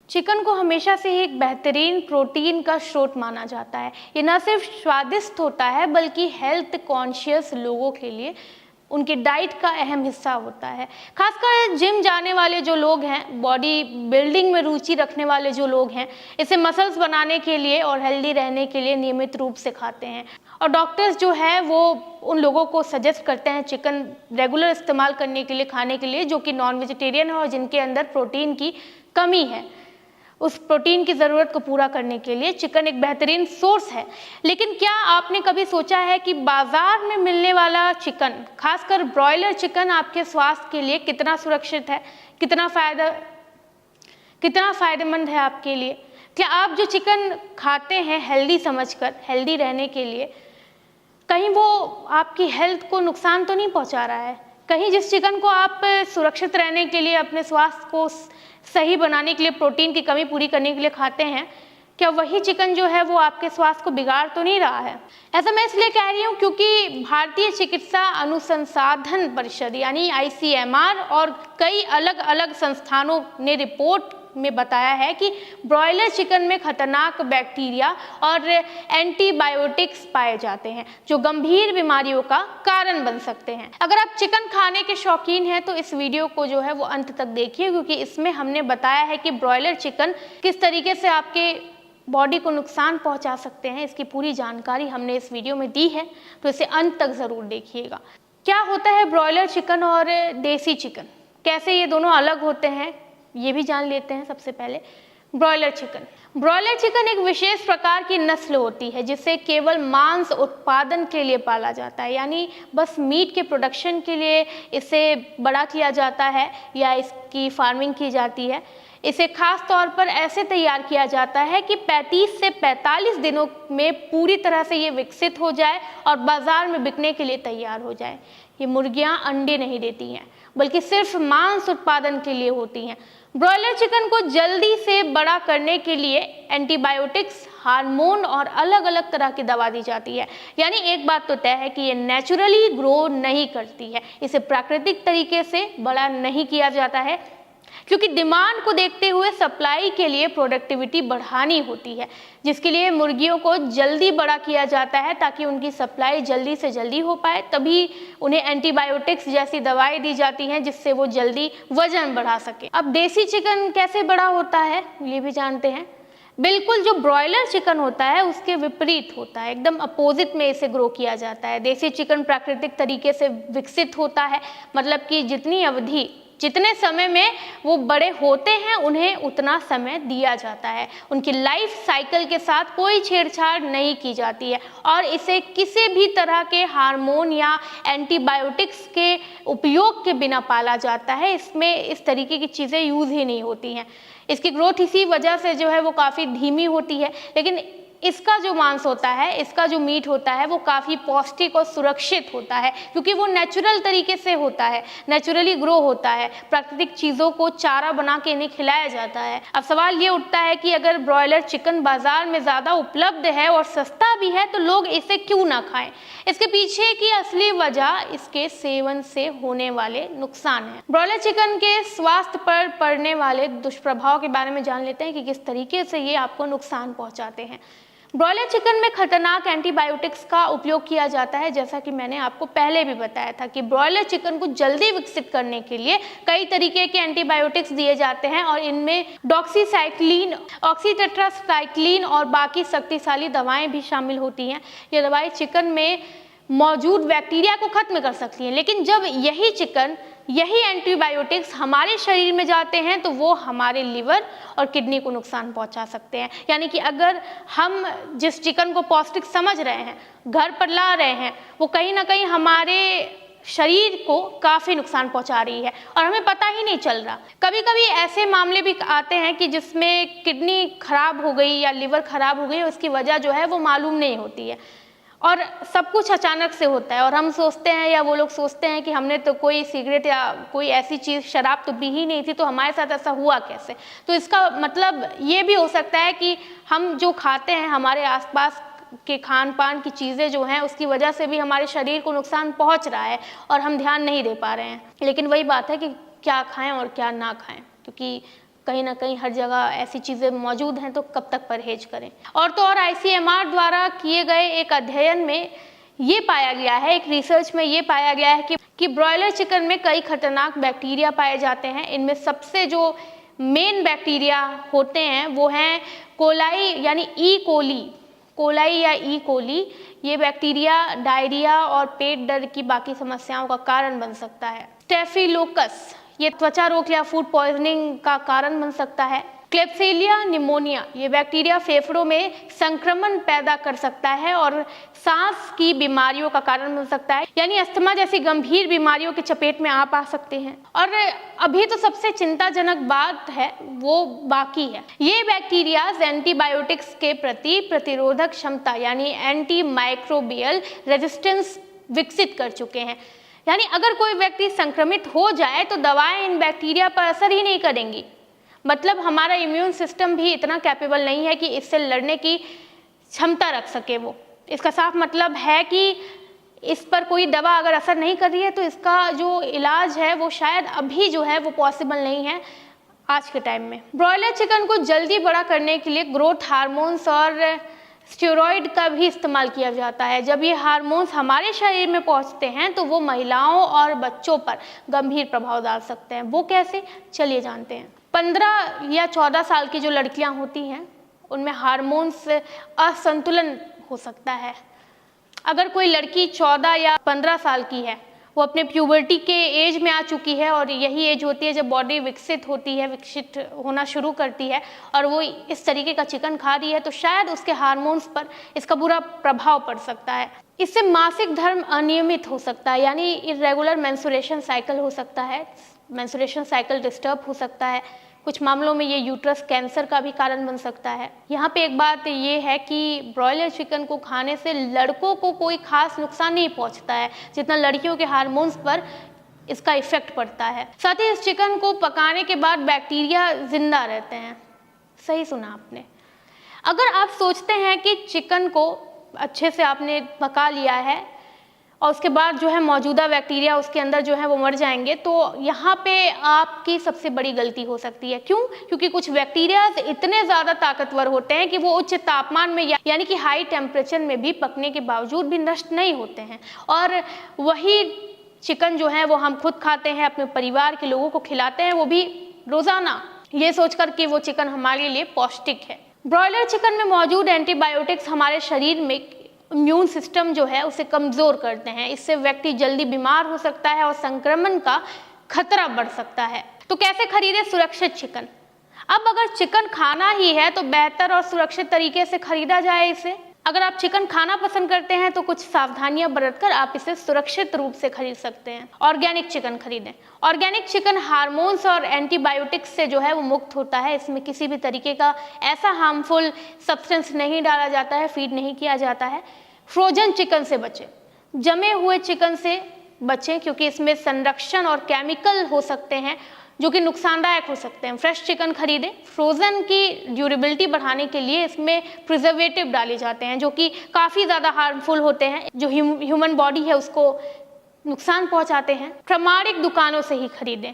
Chicken को हमेशा से ही एक बेहतरीन प्रोटीन का स्रोत माना जाता है। ये न सिर्फ स्वादिष्ट होता है बल्कि हेल्थ कॉन्शियस लोगों के लिए उनकी डाइट का अहम हिस्सा होता है। खासकर जिम जाने वाले जो लोग हैं, बॉडी बिल्डिंग में रुचि रखने वाले जो लोग हैं, इसे मसल्स बनाने के लिए और हेल्दी रहने के लिए नियमित रूप से खाते हैं। और डॉक्टर्स जो है वो उन लोगों को सजेस्ट करते हैं चिकन रेगुलर इस्तेमाल करने के लिए, खाने के लिए, जो कि नॉन वेजिटेरियन है और जिनके अंदर प्रोटीन की कमी है। उस प्रोटीन की ज़रूरत को पूरा करने के लिए चिकन एक बेहतरीन सोर्स है। लेकिन क्या आपने कभी सोचा है कि बाज़ार में मिलने वाला चिकन, खासकर ब्रॉयलर चिकन, आपके स्वास्थ्य के लिए कितना सुरक्षित है, कितना फ़ायदेमंद है आपके लिए? क्या आप जो चिकन खाते हैं हेल्दी समझकर, हेल्दी रहने के लिए, कहीं वो आपकी हेल्थ को नुकसान तो नहीं पहुंचा रहा है? कहीं जिस चिकन को आप सुरक्षित रहने के लिए, अपने स्वास्थ्य को सही बनाने के लिए, प्रोटीन की कमी पूरी करने के लिए खाते हैं, क्या वही चिकन जो है वो आपके स्वास्थ्य को बिगाड़ तो नहीं रहा है? ऐसा मैं इसलिए कह रही हूँ क्योंकि भारतीय चिकित्सा अनुसंधान परिषद यानी ICMR और कई अलग अलग संस्थानों ने रिपोर्ट में बताया है कि ब्रॉयलर चिकन में खतरनाक बैक्टीरिया और एंटीबायोटिक्स पाए जाते हैं जो गंभीर बीमारियों का कारण बन सकते हैं। अगर आप चिकन खाने के शौकीन हैं तो इस वीडियो को जो है वो अंत तक देखिए, क्योंकि इसमें हमने बताया है कि ब्रॉयलर चिकन किस तरीके से आपके बॉडी को नुकसान पहुंचा सकते हैं। इसकी पूरी जानकारी हमने इस वीडियो में दी है, तो इसे अंत तक ज़रूर देखिएगा। क्या होता है ब्रॉयलर चिकन और देसी चिकन, कैसे ये दोनों अलग होते हैं, ये भी जान लेते हैं। सबसे पहले ब्रॉयलर चिकन एक विशेष प्रकार की नस्ल होती है जिसे केवल मांस उत्पादन के लिए पाला जाता है, यानी बस मीट के प्रोडक्शन के लिए इसे बड़ा किया जाता है या इसकी फार्मिंग की जाती है। इसे खास तौर पर ऐसे तैयार किया जाता है कि 35 से 45 दिनों में पूरी तरह से ये विकसित हो जाए और बाजार में बिकने के लिए तैयार हो जाए। ये मुर्गियां अंडे नहीं देती हैं बल्कि सिर्फ मांस उत्पादन के लिए होती हैं। ब्रॉयलर चिकन को जल्दी से बड़ा करने के लिए एंटीबायोटिक्स, हार्मोन और अलग अलग तरह की दवा दी जाती है। यानी एक बात तो तय है कि ये नेचुरली ग्रो नहीं करती है, इसे प्राकृतिक तरीके से बड़ा नहीं किया जाता है, क्योंकि डिमांड को देखते हुए सप्लाई के लिए प्रोडक्टिविटी बढ़ानी होती है, जिसके लिए मुर्गियों को जल्दी बड़ा किया जाता है ताकि उनकी सप्लाई जल्दी से जल्दी हो पाए। तभी उन्हें एंटीबायोटिक्स जैसी दवाएं दी जाती हैं जिससे वो जल्दी वजन बढ़ा सके। अब देसी चिकन कैसे बड़ा होता है ये भी जानते हैं। बिल्कुल जो ब्रॉयलर चिकन होता है उसके विपरीत होता है, एकदम अपोजिट में इसे ग्रो किया जाता है। देसी चिकन प्राकृतिक तरीके से विकसित होता है, मतलब कि जितने समय में वो बड़े होते हैं उन्हें उतना समय दिया जाता है। उनकी लाइफ साइकिल के साथ कोई छेड़छाड़ नहीं की जाती है और इसे किसी भी तरह के हार्मोन या एंटीबायोटिक्स के उपयोग के बिना पाला जाता है। इसमें इस तरीके की चीज़ें यूज़ ही नहीं होती हैं। इसकी ग्रोथ इसी वजह से जो है वो काफ़ी धीमी होती है, लेकिन इसका जो मांस होता है, इसका जो मीट होता है वो काफ़ी पौष्टिक और सुरक्षित होता है, क्योंकि वो नेचुरल तरीके से होता है, नेचुरली ग्रो होता है। प्राकृतिक चीज़ों को चारा बना के इन्हें खिलाया जाता है। अब सवाल ये उठता है कि अगर ब्रॉयलर चिकन बाजार में ज़्यादा उपलब्ध है और सस्ता भी है तो लोग इसे क्यों ना खाएं? इसके पीछे की असली वजह इसके सेवन से होने वाले नुकसान है। ब्रॉयलर चिकन के स्वास्थ्य पर पड़ने वाले दुष्प्रभाव के बारे में जान लेते हैं कि किस तरीके से ये आपको नुकसान पहुंचाते हैं। ब्रॉयलर चिकन में खतरनाक एंटीबायोटिक्स का उपयोग किया जाता है। जैसा कि मैंने आपको पहले भी बताया था कि ब्रॉयलर चिकन को जल्दी विकसित करने के लिए कई तरीके के एंटीबायोटिक्स दिए जाते हैं और इनमें डॉक्सीसाइक्लिन, ऑक्सीटेट्रासाइक्लिन और बाकी शक्तिशाली दवाएं भी शामिल होती हैं। ये दवाएं चिकन में मौजूद बैक्टीरिया को खत्म कर सकती हैं, लेकिन जब यही एंटीबायोटिक्स हमारे शरीर में जाते हैं तो वो हमारे लिवर और किडनी को नुकसान पहुंचा सकते हैं। यानी कि अगर हम जिस चिकन को पौष्टिक समझ रहे हैं, घर पर ला रहे हैं, वो कहीं ना कहीं हमारे शरीर को काफ़ी नुकसान पहुंचा रही है और हमें पता ही नहीं चल रहा। कभी कभी ऐसे मामले भी आते हैं कि जिसमें किडनी खराब हो गई या लिवर खराब हो गई, उसकी वजह जो है वो मालूम नहीं होती है और सब कुछ अचानक से होता है और हम सोचते हैं या वो लोग सोचते हैं कि हमने तो कोई सिगरेट या कोई ऐसी चीज़, शराब तो पी ही नहीं थी, तो हमारे साथ ऐसा हुआ कैसे? तो इसका मतलब ये भी हो सकता है कि हम जो खाते हैं, हमारे आसपास के खान पान की चीज़ें जो हैं उसकी वजह से भी हमारे शरीर को नुकसान पहुंच रहा है और हम ध्यान नहीं दे पा रहे हैं। लेकिन वही बात है कि क्या खाएं और क्या ना खाएं, क्योंकि कहीं ना कहीं हर जगह ऐसी चीज़ें मौजूद हैं, तो कब तक परहेज करें। और तो और ICMR द्वारा किए गए एक अध्ययन में ये पाया गया है, एक रिसर्च में ये पाया गया है कि ब्रॉयलर चिकन में कई खतरनाक बैक्टीरिया पाए जाते हैं। इनमें सबसे जो मेन बैक्टीरिया होते हैं वो हैं कोलाई यानी कोलाई या ई कोली। ये बैक्टीरिया डायरिया और पेट दर्द की बाकी समस्याओं का कारण बन सकता है। स्टेफिलोकस, ये त्वचा रोग या फूड पॉइजनिंग का कारण बन सकता है। क्लेब्सिलिया निमोनिया, ये बैक्टीरिया फेफड़ों में संक्रमण पैदा कर सकता है और सांस की बीमारियों का कारण बन सकता है, यानी अस्थमा जैसी गंभीर बीमारियों की चपेट में आप आ सकते हैं। और अभी तो सबसे चिंताजनक बात है वो बाकी है। ये बैक्टीरिया एंटीबायोटिक्स के प्रति प्रतिरोधक क्षमता यानी एंटी माइक्रोबियल रेजिस्टेंस विकसित कर चुके हैं। यानी अगर कोई व्यक्ति संक्रमित हो जाए तो दवाएं इन बैक्टीरिया पर असर ही नहीं करेंगी। मतलब हमारा इम्यून सिस्टम भी इतना कैपेबल नहीं है कि इससे लड़ने की क्षमता रख सके वो। इसका साफ मतलब है कि इस पर कोई दवा अगर असर नहीं कर रही है तो इसका जो इलाज है वो शायद अभी जो है वो पॉसिबल नहीं है आज के टाइम में। ब्रॉयलर चिकन को जल्दी बड़ा करने के लिए ग्रोथ हार्मोन्स और स्टेरॉइड का भी इस्तेमाल किया जाता है। जब ये हार्मोन्स हमारे शरीर में पहुंचते हैं तो वो महिलाओं और बच्चों पर गंभीर प्रभाव डाल सकते हैं। वो कैसे, चलिए जानते हैं। 15 या 14 साल की जो लड़कियां होती हैं उनमें हार्मोन्स असंतुलन हो सकता है। अगर कोई लड़की 14 या 15 साल की है, वो अपने प्यूबर्टी के एज में आ चुकी है और यही एज होती है जब बॉडी विकसित होती है, विकसित होना शुरू करती है, और वो इस तरीके का चिकन खा रही है तो शायद उसके हार्मोन्स पर इसका बुरा प्रभाव पड़ सकता है। इससे मासिक धर्म अनियमित हो सकता है, यानी इरेगुलर मेंस्ट्रुएशन साइकिल हो सकता है, मेंस्ट्रुएशन साइकिल डिस्टर्ब हो सकता है। कुछ मामलों में ये यूट्रस कैंसर का भी कारण बन सकता है। यहाँ पे एक बात ये है कि ब्रॉयलर चिकन को खाने से लड़कों को कोई खास नुकसान नहीं पहुँचता है जितना लड़कियों के हार्मोन्स पर इसका इफेक्ट पड़ता है। साथ ही इस चिकन को पकाने के बाद बैक्टीरिया जिंदा रहते हैं। सही सुना आपने। अगर आप सोचते हैं कि चिकन को अच्छे से आपने पका लिया है और उसके बाद जो है मौजूदा बैक्टीरिया उसके अंदर जो है वो मर जाएंगे, तो यहाँ पे आपकी सबसे बड़ी गलती हो सकती है। क्यों? क्योंकि कुछ बैक्टीरिया इतने ज़्यादा ताकतवर होते हैं कि वो उच्च तापमान में यानी कि हाई टेम्परेचर में भी पकने के बावजूद भी नष्ट नहीं होते हैं। और वही चिकन जो है वो हम खुद खाते हैं, अपने परिवार के लोगों को खिलाते हैं, वो भी रोज़ाना, ये सोचकर कि वो चिकन हमारे लिए पौष्टिक है। ब्रॉयलर चिकन में मौजूद एंटीबायोटिक्स हमारे शरीर में इम्यून सिस्टम जो है उसे कमज़ोर करते हैं। इससे व्यक्ति जल्दी बीमार हो सकता है और संक्रमण का खतरा बढ़ सकता है। तो कैसे खरीदें सुरक्षित चिकन? अब अगर चिकन खाना ही है तो बेहतर और सुरक्षित तरीके से खरीदा जाए इसे। अगर आप चिकन खाना पसंद करते हैं तो कुछ सावधानियां बरतकर आप इसे सुरक्षित रूप से खरीद सकते हैं। ऑर्गेनिक चिकन खरीदें। ऑर्गेनिक चिकन हार्मोन्स और एंटीबायोटिक्स से जो है वो मुक्त होता है। इसमें किसी भी तरीके का ऐसा हार्मफुल सब्सटेंस नहीं डाला जाता है, फीड नहीं किया जाता है। फ्रोजन चिकन से बचें। जमे हुए चिकन से बचें क्योंकि इसमें संरक्षण और केमिकल हो सकते हैं जो कि नुकसानदायक हो सकते हैं। फ्रेश चिकन खरीदें। फ्रोज़न की ड्यूरेबिलिटी बढ़ाने के लिए इसमें प्रिजर्वेटिव डाले जाते हैं जो कि काफ़ी ज़्यादा हार्मफुल होते हैं, जो ह्यूमन बॉडी है उसको नुकसान पहुंचाते हैं। प्रामाणिक दुकानों से ही खरीदें।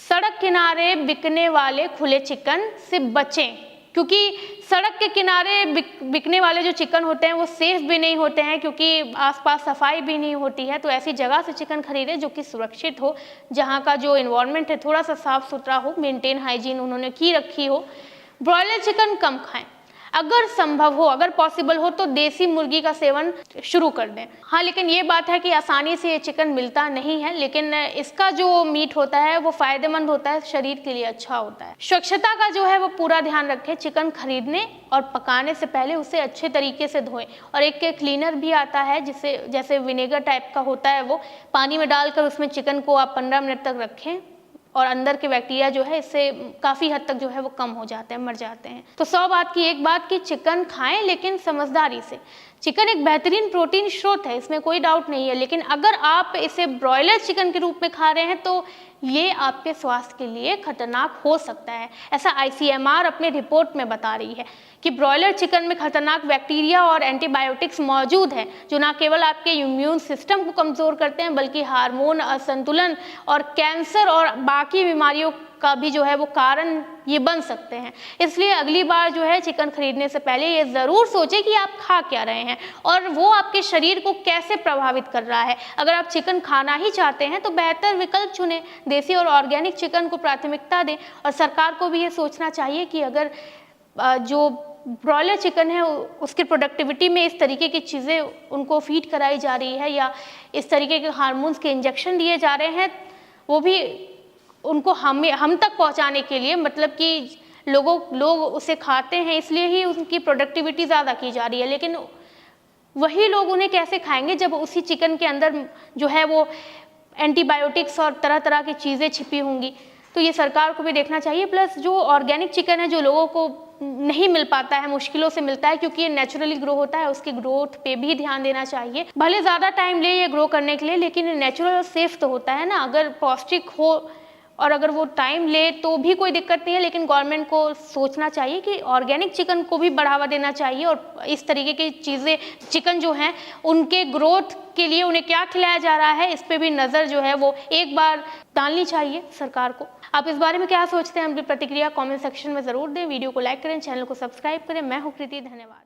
सड़क किनारे बिकने वाले खुले चिकन से बचें क्योंकि सड़क के किनारे बिकने वाले जो चिकन होते हैं वो सेफ भी नहीं होते हैं क्योंकि आसपास सफाई भी नहीं होती है। तो ऐसी जगह से चिकन खरीदें जो कि सुरक्षित हो, जहाँ का जो इन्वायरमेंट है थोड़ा सा साफ सुथरा हो, मेंटेन हाइजीन उन्होंने की रखी हो। ब्रॉयलर चिकन कम खाएं। अगर संभव हो, अगर पॉसिबल हो तो देसी मुर्गी का सेवन शुरू कर दें। हाँ, लेकिन ये बात है कि आसानी से ये चिकन मिलता नहीं है, लेकिन इसका जो मीट होता है वो फायदेमंद होता है, शरीर के लिए अच्छा होता है। स्वच्छता का जो है वो पूरा ध्यान रखें। चिकन खरीदने और पकाने से पहले उसे अच्छे तरीके से धोएं। और एक क्लीनर भी आता है जिसे जैसे विनेगर टाइप का होता है, वो पानी में डालकर उसमें चिकन को आप 15 मिनट तक रखें और अंदर के बैक्टीरिया जो है इससे काफ़ी हद तक जो है वो कम हो जाते हैं, मर जाते हैं। तो 100 बात की एक बात कि चिकन खाएं लेकिन समझदारी से। चिकन एक बेहतरीन प्रोटीन स्रोत है, इसमें कोई डाउट नहीं है, लेकिन अगर आप इसे ब्रॉयलर चिकन के रूप में खा रहे हैं तो ये आपके स्वास्थ्य के लिए खतरनाक हो सकता है। ऐसा ICMR अपने रिपोर्ट में बता रही है कि ब्रॉयलर चिकन में खतरनाक बैक्टीरिया और एंटीबायोटिक्स मौजूद हैं जो न केवल आपके इम्यून सिस्टम को कमज़ोर करते हैं बल्कि हार्मोन असंतुलन और कैंसर और बाकी बीमारियों का भी जो है वो कारण ये बन सकते हैं। इसलिए अगली बार जो है चिकन खरीदने से पहले ये ज़रूर सोचें कि आप खा क्या रहे हैं और वो आपके शरीर को कैसे प्रभावित कर रहा है। अगर आप चिकन खाना ही चाहते हैं तो बेहतर विकल्प चुनें, देसी और ऑर्गेनिक चिकन को प्राथमिकता दें। और सरकार को भी ये सोचना चाहिए कि अगर जो ब्रॉयलर चिकन है उसकी प्रोडक्टिविटी में इस तरीके की चीज़ें उनको फीड कराई जा रही है या इस तरीके के हार्मोन्स के इंजेक्शन दिए जा रहे हैं, वो भी उनको हम तक पहुंचाने के लिए, मतलब कि लोग उसे खाते हैं इसलिए ही उनकी प्रोडक्टिविटी ज़्यादा की जा रही है, लेकिन वही लोग उन्हें कैसे खाएंगे जब उसी चिकन के अंदर जो है वो एंटीबायोटिक्स और तरह तरह की चीज़ें छिपी होंगी। तो ये सरकार को भी देखना चाहिए। प्लस जो ऑर्गेनिक चिकन है जो लोगों को नहीं मिल पाता है, मुश्किलों से मिलता है क्योंकि ये नेचुरली ग्रो होता है, उसकी ग्रोथ पे भी ध्यान देना चाहिए। भले ज़्यादा टाइम ले ये ग्रो करने के लिए, लेकिन नेचुरल और सेफ तो होता है ना। अगर पौष्टिक हो और अगर वो टाइम ले तो भी कोई दिक्कत नहीं है, लेकिन गवर्नमेंट को सोचना चाहिए कि ऑर्गेनिक चिकन को भी बढ़ावा देना चाहिए और इस तरीके की चीज़ें चिकन जो हैं उनके ग्रोथ के लिए उन्हें क्या खिलाया जा रहा है इस पे भी नज़र जो है वो एक बार डालनी चाहिए सरकार को। आप इस बारे में क्या सोचते हैं? अपनी प्रतिक्रिया कमेंट सेक्शन में ज़रूर दें। वीडियो को लाइक करें, चैनल को सब्सक्राइब करें। मैं हूँ कृति, धन्यवाद।